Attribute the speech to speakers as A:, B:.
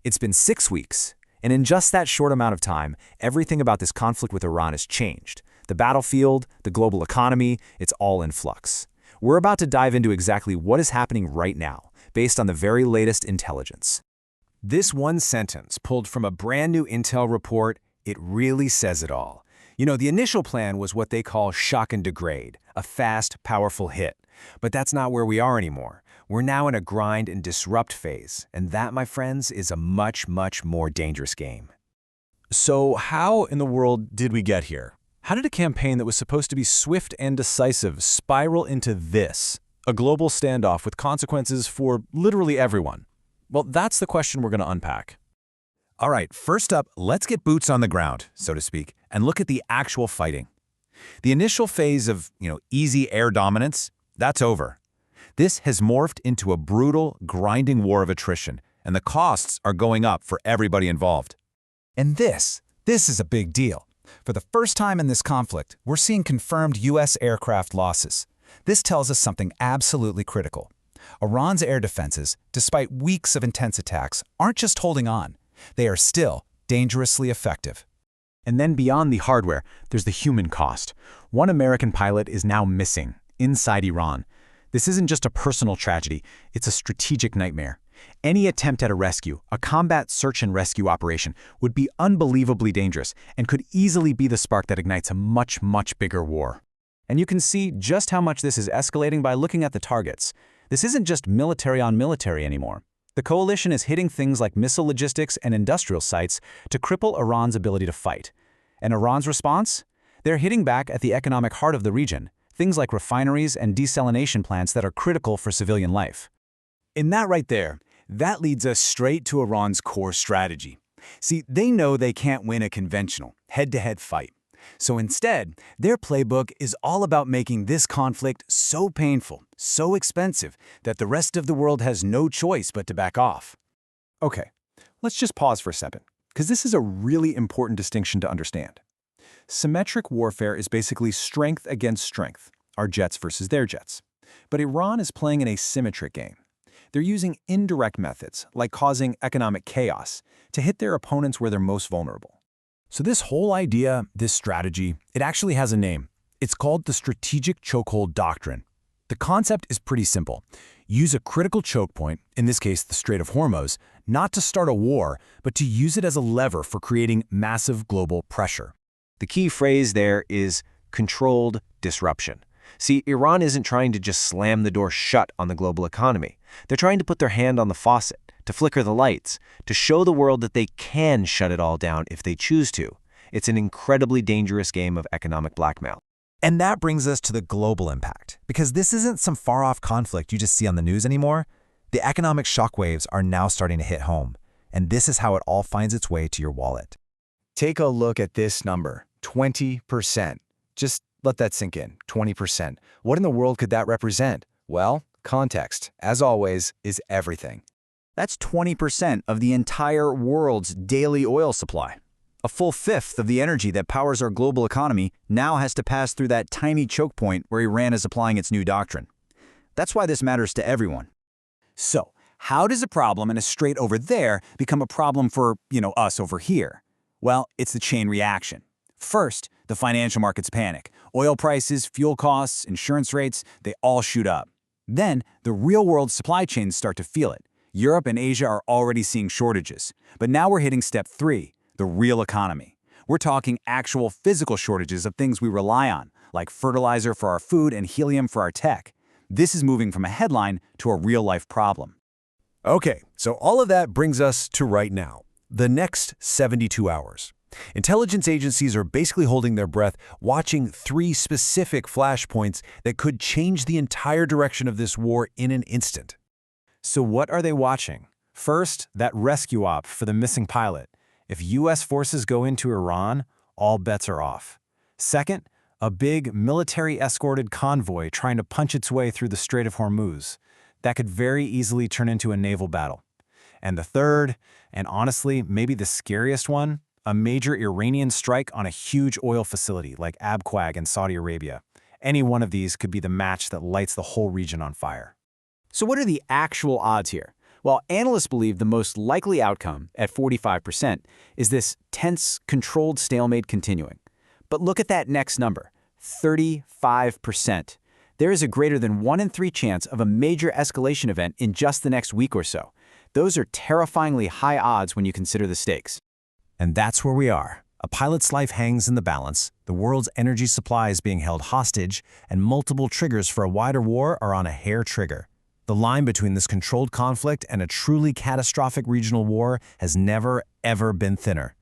A: It's been 6 weeks, and in just that short amount of time, everything about this conflict with Iran has changed. The battlefield, the global economy, it's all in flux. We're about to dive into exactly what is happening right now, based on the very latest intelligence.
B: This one sentence, pulled from a brand new intel report, it really says it all. The initial plan was what they call shock and degrade, a fast, powerful hit. But that's not where we are anymore. We're now in a grind and disrupt phase, and that, my friends, is a much, much more dangerous game.
C: So how in the world did we get here? How did a campaign that was supposed to be swift and decisive spiral into this, a global standoff with consequences for literally everyone? Well, that's the question we're going to unpack.
B: All right, first up, let's get boots on the ground, so to speak, and look at the actual fighting. The initial phase of, easy air dominance, that's over. This has morphed into a brutal, grinding war of attrition, and the costs are going up for everybody involved.
D: And this is a big deal. For the first time in this conflict, we're seeing confirmed U.S. aircraft losses. This tells us something absolutely critical. Iran's air defenses, despite weeks of intense attacks, aren't just holding on. They are still dangerously effective.
A: And then beyond the hardware, there's the human cost. One American pilot is now missing inside Iran. This isn't just a personal tragedy, it's a strategic nightmare. Any attempt at a rescue, a combat search and rescue operation, would be unbelievably dangerous and could easily be the spark that ignites a much, much bigger war. And you can see just how much this is escalating by looking at the targets. This isn't just military on military anymore. The coalition is hitting things like missile logistics and industrial sites to cripple Iran's ability to fight. And Iran's response? They're hitting back at the economic heart of the region, things like refineries and desalination plants that are critical for civilian life.
E: And that right there, that leads us straight to Iran's core strategy. See, they know they can't win a conventional, head-to-head fight. So instead, their playbook is all about making this conflict so painful, so expensive, that the rest of the world has no choice but to back off.
C: Okay, let's just pause for a second, because this is a really important distinction to understand. Symmetric warfare is basically strength against strength, our jets versus their jets. But Iran is playing an asymmetric game. They're using indirect methods, like causing economic chaos, to hit their opponents where they're most vulnerable. So this whole idea, this strategy, it actually has a name. It's called the strategic chokehold doctrine. The concept is pretty simple. Use a critical choke point, in this case the Strait of Hormuz, not to start a war, but to use it as a lever for creating massive global pressure.
B: The key phrase there is controlled disruption. See, Iran isn't trying to just slam the door shut on the global economy. They're trying to put their hand on the faucet, to flicker the lights, to show the world that they can shut it all down if they choose to. It's an incredibly dangerous game of economic blackmail.
D: And that brings us to the global impact, because this isn't some far-off conflict you just see on the news anymore. The economic shockwaves are now starting to hit home, and this is how it all finds its way to your wallet.
E: Take a look at this number, 20%. Just let that sink in, 20%. What in the world could that represent? Well, context, as always, is everything.
A: That's 20% of the entire world's daily oil supply. A full fifth of the energy that powers our global economy now has to pass through that tiny choke point where Iran is applying its new doctrine. That's why this matters to everyone.
E: So, how does a problem in a strait over there become a problem for, us over here? Well, it's the chain reaction. First, the financial markets panic. Oil prices, fuel costs, insurance rates, they all shoot up. Then, the real-world supply chains start to feel it. Europe and Asia are already seeing shortages. But now we're hitting step 3, the real economy. We're talking actual physical shortages of things we rely on, like fertilizer for our food and helium for our tech. This is moving from a headline to a real-life problem.
C: Okay, so all of that brings us to right now, the next 72 hours. Intelligence agencies are basically holding their breath, watching 3 specific flashpoints that could change the entire direction of this war in an instant.
E: So what are they watching? First, that rescue op for the missing pilot. If U.S. forces go into Iran, all bets are off. Second, a big military-escorted convoy trying to punch its way through the Strait of Hormuz. That could very easily turn into a naval battle. And the third, and honestly, maybe the scariest one, a major Iranian strike on a huge oil facility like Abqaiq in Saudi Arabia. Any one of these could be the match that lights the whole region on fire.
A: So what are the actual odds here?
E: While analysts believe the most likely outcome, at 45%, is this tense, controlled stalemate continuing. But look at that next number, 35%. There is a greater than 1 in 3 chance of a major escalation event in just the next week or so. Those are terrifyingly high odds when you consider the stakes.
B: And that's where we are. A pilot's life hangs in the balance, the world's energy supply is being held hostage, and multiple triggers for a wider war are on a hair trigger. The line between this controlled conflict and a truly catastrophic regional war has never, ever been thinner.